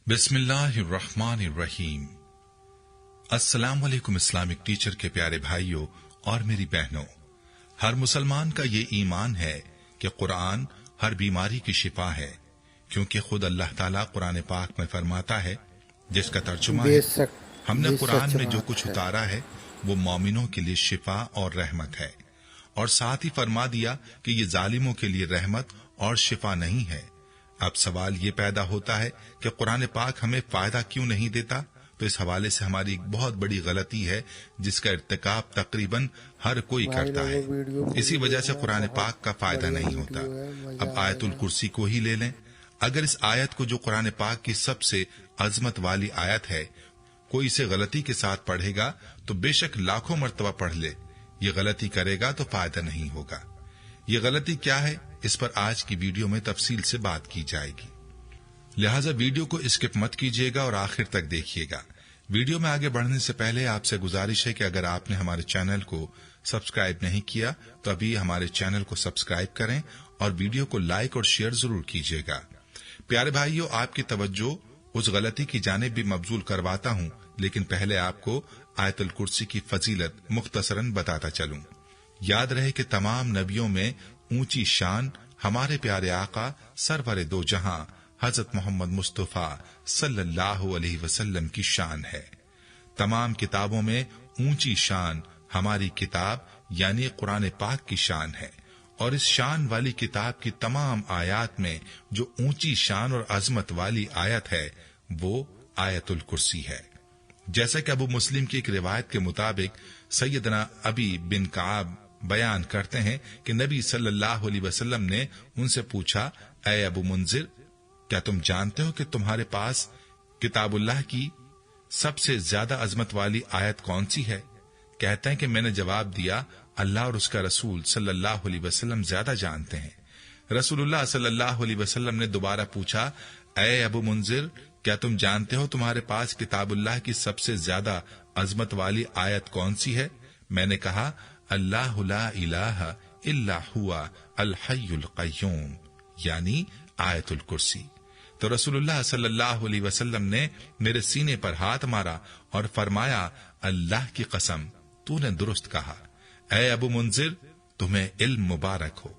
बिस्मिल्लाहिर्रहमानिर्रहीम। अस्सलाम वालेकुम इस्लामिक टीचर के प्यारे भाइयों और मेरी बहनों, हर मुसलमान का ये ईमान है कि कुरान हर बीमारी की शिफा है, क्योंकि खुद अल्लाह ताला कुरान पाक में फरमाता है, जिसका तर्जुमा है, हमने कुरान में जो कुछ उतारा है वो मोमिनों के लिए शिफा और रहमत है। और साथ ही फरमा दिया कि ये जालिमों के लिए रहमत और शिफा नहीं है। अब सवाल ये पैदा होता है कि कुरान पाक हमें फायदा क्यों नहीं देता। तो इस हवाले से हमारी एक बहुत बड़ी गलती है, जिसका इर्तिकाब तकरीबन हर कोई करता है। इसी वजह से कुरान पाक का फायदा नहीं होता। अब आयतुल कुर्सी को ही ले लें। अगर इस आयत को, जो कुरान पाक की सबसे अजमत वाली आयत है, कोई इसे गलती के साथ पढ़ेगा तो बेशक लाखों मर्तबा पढ़ ले, ये गलती करेगा तो फायदा नहीं होगा। ये गलती क्या है, इस पर आज की वीडियो में तफसील से बात की जाएगी। लिहाजा वीडियो को स्किप मत कीजिएगा और आखिर तक देखिएगा। वीडियो में आगे बढ़ने से पहले आपसे गुजारिश है कि अगर आपने हमारे चैनल को सब्सक्राइब नहीं किया तो अभी हमारे चैनल को सब्सक्राइब करें और वीडियो को लाइक और शेयर जरूर कीजिएगा। प्यारे भाइयों, आपकी तवज्जो उस गलती की जानिब भी मबजूल करवाता हूँ, लेकिन पहले आपको आयतुल कुर्सी की फजीलत मुख्तसरन बताता चलूं। याद रहे कि तमाम नबियों में ऊंची शान हमारे प्यारे आका सरवर दो जहां हजरत मोहम्मद मुस्तफा सल्लल्लाहु अलैहि वसल्लम की शान है। तमाम किताबों में ऊंची शान हमारी किताब यानी कुरान पाक की शान है। और इस शान वाली किताब की तमाम आयात में जो ऊंची शान और अजमत वाली आयत है वो आयतुल कुर्सी है। जैसा कि अबू मुस्लिम की एक रिवायत के मुताबिक सैयदना अबी बिन काब बयान करते हैं कि नबी सल्लल्लाहु अलैहि वसल्लम ने उनसे पूछा, ऐ अबू मुंजिर, क्या तुम जानते हो कि तुम्हारे पास किताबुल्लाह की सबसे ज्यादा अजमत वाली आयत कौन सी है? कहते हैं कि मैंने जवाब दिया, अल्लाह और उसका रसूल सल्लल्लाहु अलैहि वसल्लम ज्यादा जानते हैं। रसूलुल्लाह सल्लल्लाहु अलैहि वसल्लम ने दोबारा पूछा, ऐ अबू मुंजिर, क्या तुम जानते हो तुम्हारे पास किताबुल्लाह की सबसे ज्यादा अजमत वाली आयत कौन सी है? मैंने कहा, अल्लाहु ला इलाहा इल्ला हुवा अल हय्युल क़य्यूम, यानी आयतुल कुर्सी। तो रसूलुल्लाह सल्लल्लाहु अलैहि वसल्लम ने मेरे सीने पर हाथ मारा और फरमाया, अल्लाह की कसम, तूने दुरुस्त कहा। ऐ अबू मुंजिर, तुम्हें इल्म मुबारक हो।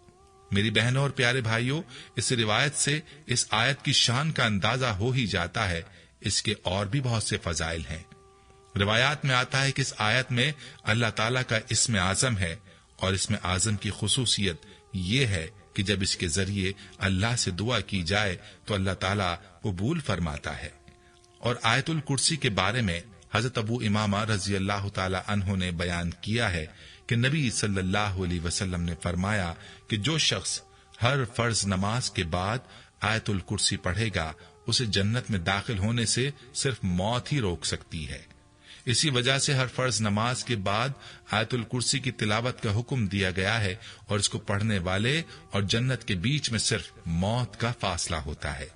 मेरी बहनों और प्यारे भाइयों, इस रिवायत से इस आयत की शान का अंदाजा हो ही जाता है। इसके और भी बहुत से फजाइल हैं। रिवायात में आता है कि इस आयत में अल्लाह ताला का इस्म आजम है, और इस्म आजम की खुसूसियत ये है कि जब इसके जरिए अल्लाह से दुआ की जाए तो अल्लाह ताला कबूल फरमाता है। और आयतुल कुर्सी के बारे में हजरत अबू इमामा रजी अल्लाह ताला अन्हु ने बयान किया है कि नबी सल्लल्लाहु अलैहि वसल्लम ने फरमाया कि जो शख्स हर फर्ज नमाज के बाद आयतुल कुर्सी पढ़ेगा, उसे जन्नत में दाखिल होने से सिर्फ मौत ही रोक सकती है। इसी वजह से हर फर्ज नमाज के बाद आयतुल कुर्सी की तिलावत का हुक्म दिया गया है, और इसको पढ़ने वाले और जन्नत के बीच में सिर्फ मौत का फासला होता है।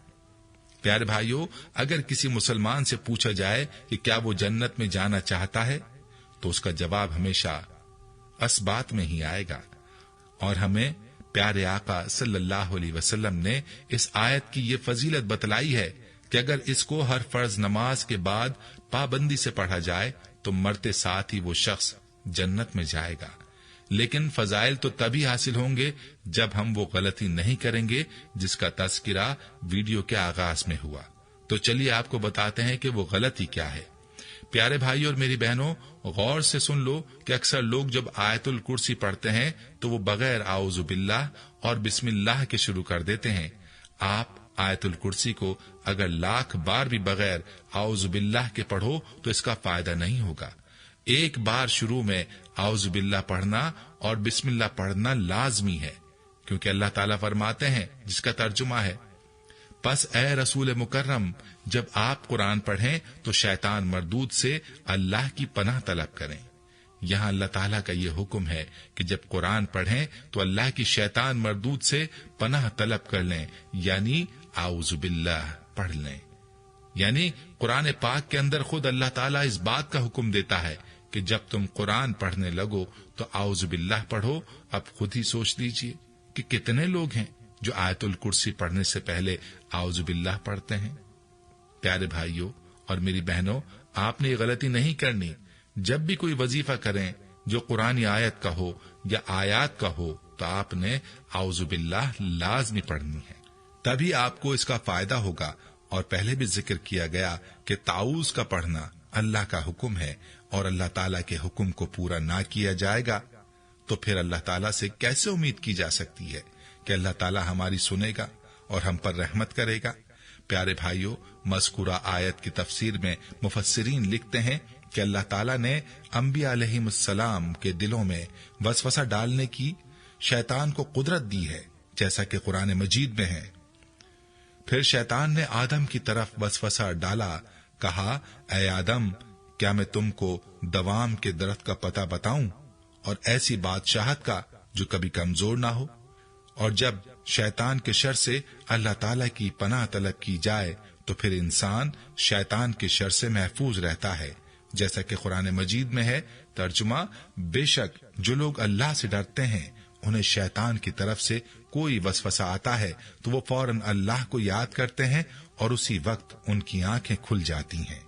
प्यारे भाइयों, अगर किसी मुसलमान से पूछा जाए कि क्या वो जन्नत में जाना चाहता है, तो उसका जवाब हमेशा असबात में ही आएगा। और हमें प्यारे आका सल्लल्लाहु अलैहि वसल्लम ने इस आयत की ये फजीलत बतलाई है कि अगर इसको हर फर्ज नमाज के बाद पाबंदी से पढ़ा जाए तो मरते साथ ही वो शख्स जन्नत में जाएगा। लेकिन फजाइल तो तभी हासिल होंगे जब हम वो गलती नहीं करेंगे जिसका तज़किरा वीडियो के आगाज में हुआ। तो चलिए आपको बताते हैं कि वो गलती क्या है। प्यारे भाई और मेरी बहनों, गौर से सुन लो कि अक्सर लोग जब आयतुल कुर्सी पढ़ते हैं तो वो बगैर आऊज़ु बिल्लाह और बिस्मिल्लाह के शुरू कर देते हैं। आप आयतुल कुर्सी को अगर लाख बार भी बगैर आऊज़ु बिल्लाह के पढ़ो तो इसका फायदा नहीं होगा। एक बार शुरू में आऊज़ु बिल्लाह पढ़ना और बिस्मिल्लाह पढ़ना लाजमी है, क्योंकि अल्लाह ताला फरमाते हैं, जिसका तर्जुमा है, बस ए रसूल मुकर्रम, जब आप कुरान पढ़ें तो शैतान मरदूद से अल्लाह की पनाह तलब करें। यहाँ अल्लाह ताला का ये हुक्म है कि जब कुरान पढ़ें तो अल्लाह की शैतान मरदूद से पनाह तलब कर लें, यानी आऊज़ु बिल्लाह पढ़ लें। यानी कुरान पाक के अंदर खुद अल्लाह ताला इस बात का हुक्म देता है कि जब तुम कुरान पढ़ने लगो तो आऊज़ु बिल्लाह पढ़ो। अब खुद ही सोच लीजिए कि कितने लोग हैं जो आयतुल कुर्सी पढ़ने से पहले आऊज़ु बिल्लाह पढ़ते हैं। प्यारे भाइयों और मेरी बहनों, आपने ये गलती नहीं करनी। जब भी कोई वजीफा करें जो कुरानी आयत का हो या आयात का हो, तो आपने आउज़ु बिल्लाह लाजमी पढ़नी है, तभी आपको इसका फायदा होगा। और पहले भी जिक्र किया गया कि ताऊज़ का पढ़ना अल्लाह का हुक्म है, और अल्लाह ताला के हुक्म को पूरा ना किया जाएगा तो फिर अल्लाह ताला से कैसे उम्मीद की जा सकती है कि अल्लाह ताला हमारी सुनेगा और हम पर रहमत करेगा। प्यारे भाइयों, मज़कूरा आयत की तफसीर में मुफस्सिरीन लिखते हैं कि अल्लाह ताला ने अंबिया अलैहिमुस्सलाम के दिलों में वसवसा डालने की शैतान को कुदरत दी है, जैसा कि कुरान मजीद में है। फिर शैतान ने आदम की तरफ वसवसा डाला, कहा, ऐ आदम, क्या मैं तुमको दवाम के दरख्त का पता बताऊं, और ऐसी बादशाहत का जो कभी कमजोर ना हो। और जब शैतान के शर से अल्लाह ताला की पनाह तलब की जाए तो फिर इंसान शैतान के शर से महफूज रहता है, जैसा कि कुरान मजीद में है। तर्जुमा, बेशक जो लोग अल्लाह से डरते हैं उन्हें शैतान की तरफ से कोई वसवसा आता है तो वो फौरन अल्लाह को याद करते हैं और उसी वक्त उनकी आंखें खुल जाती हैं।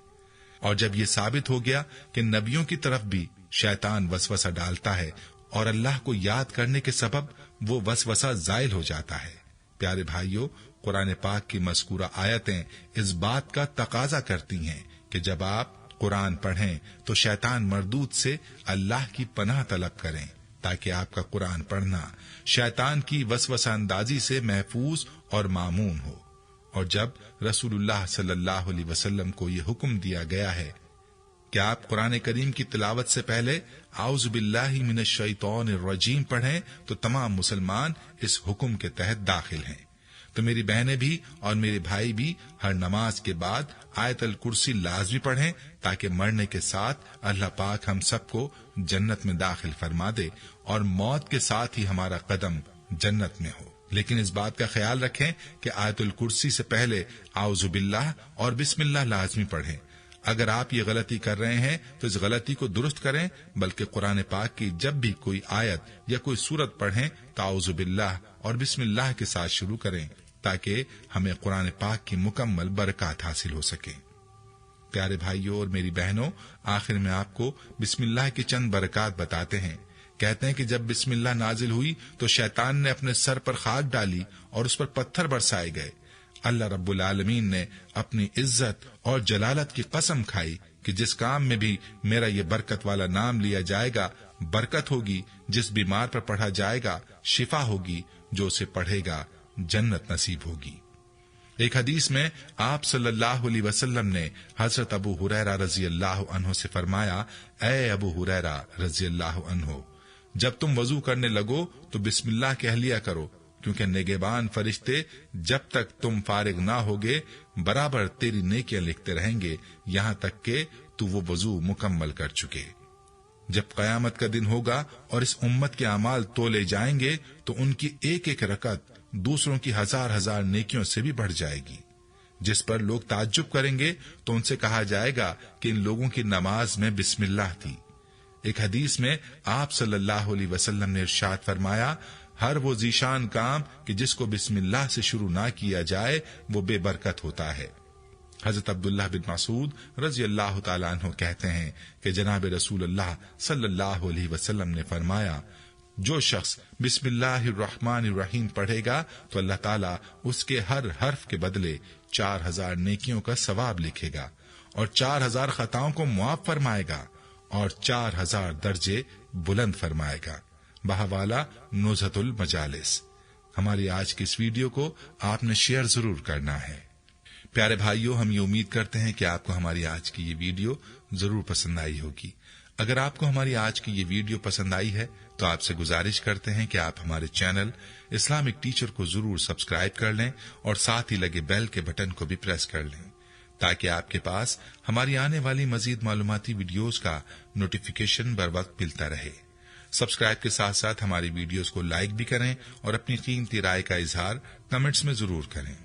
और जब ये साबित हो गया कि नबियों की तरफ भी शैतान वसवसा डालता है और अल्लाह को याद करने के सबब वो वसवसा जायल हो जाता है। प्यारे भाइयों, कुरान पाक की मज़कूरा आयतें इस बात का तकाजा करती हैं कि जब आप कुरान पढ़ें तो शैतान मरदूद से अल्लाह की पनाह तलब करें, ताकि आपका कुरान पढ़ना शैतान की वसवसा अंदाजी से महफूज और मामून हो। और जब रसूलुल्लाह सल्लल्लाहु अलैहि वसल्लम को ये हुक्म दिया गया है कि आप कुरान करीम की तिलावत से पहले आउज़ु बिल्लाहि मिनश शैतानिर रजीम पढ़ें, तो तमाम मुसलमान इस हुक्म के तहत दाखिल हैं। तो मेरी बहनें भी और मेरे भाई भी हर नमाज के बाद आयतल कुर्सी लाजमी पढ़ें, ताकि मरने के साथ अल्लाह पाक हम सबको जन्नत में दाखिल फरमा दे और मौत के साथ ही हमारा कदम जन्नत में हो। लेकिन इस बात का ख्याल रखें कि आयतुल कुर्सी से पहले आउज़ु बिल्लाह और बिस्मिल्लाह लाजमी पढ़ें। अगर आप ये गलती कर रहे हैं तो इस गलती को दुरुस्त करें, बल्कि कुरान पाक की जब भी कोई आयत या कोई सूरत पढ़ें तो आउज़ु बिल्लाह और बिस्मिल्लाह के साथ शुरू करें, ताकि हमें कुरान पाक की मुकम्मल बरकत हासिल हो सके। प्यारे भाइयों और मेरी बहनों, आखिर में आपको बिस्मिल्लाह की चंद बरकत बताते हैं। कहते हैं कि जब बिस्मिल्लाह नाजिल हुई तो शैतान ने अपने सर पर खाक डाली और उस पर पत्थर बरसाए गए। अल्लाह रब्बुल आलमीन ने अपनी इज्जत और जलालत की कसम खाई कि जिस काम में भी मेरा ये बरकत वाला नाम लिया जाएगा बरकत होगी, जिस बीमार पर पढ़ा जाएगा शिफा होगी, जो उसे पढ़ेगा जन्नत नसीब होगी। एक हदीस में आप सल्लल्लाहु अलैहि वसल्लम ने हजरत अबू हुरैरा रजी अल्लाह अन्हु से फरमाया, ऐ अबू हुरैरा रजी अल्लाह अन्हु, जब तुम वजू करने लगो तो बिस्मिल्लाह कह लिया करो, क्योंकि निगहबान फरिश्ते जब तक तुम फारिग ना होगे बराबर तेरी नेकियां लिखते रहेंगे, यहाँ तक के तू वो वजू मुकम्मल कर चुके। जब कयामत का दिन होगा और इस उम्मत के अमाल तोले जाएंगे तो उनकी एक एक रकत दूसरों की हजार हजार नेकियों से भी बढ़ जाएगी, जिस पर लोग ताज्जुब करेंगे तो उनसे कहा जाएगा कि इन लोगों की नमाज में बिस्मिल्लाह थी। एक हदीस में आप सल्लल्लाहु अलैहि वसल्लम ने इरशाद फरमाया, हर वो जीशान काम कि जिसको बिस्मिल्लाह से शुरू ना किया जाए वो बेबरकत होता है। हजरत अब्दुल्लाह बिन मसूद रजी अल्लाह तआला अन्हु कहते हैं कि जनाब रसूलुल्लाह सल्लल्लाहु अलैहि वसल्लम ने फरमाया, जो शख्स बिस्मिल्लाहिर्रहमानिर्रहीम पढ़ेगा तो अल्लाह ताला उसके हर हर्फ के बदले 4000 नेकियों का सवाब लिखेगा और 4000 खताओं को मुआफ फरमाएगा और 4000 दर्जे बुलंद फरमाएगा। बहवाला नुज़हतुल मजालिस। हमारी आज की इस वीडियो को आपने शेयर जरूर करना है। प्यारे भाइयों, हम ये उम्मीद करते हैं कि आपको हमारी आज की ये वीडियो जरूर पसंद आई होगी। अगर आपको हमारी आज की ये वीडियो पसंद आई है तो आपसे गुजारिश करते हैं कि आप हमारे चैनल इस्लामिक टीचर को जरूर सब्सक्राइब कर लें और साथ ही लगे बेल के बटन को भी प्रेस कर लें, ताकि आपके पास हमारी आने वाली मजीद मालूमाती वीडियोस का नोटिफिकेशन बर वक्त मिलता रहे। सब्सक्राइब के साथ साथ हमारी वीडियोस को लाइक भी करें और अपनी कीमती राय का इजहार कमेंट्स में जरूर करें।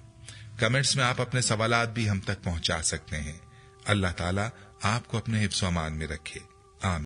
कमेंट्स में आप अपने सवालात भी हम तक पहुंचा सकते हैं। अल्लाह ताला आपको अपने हिफ्ज़-ओ-अमान में रखे।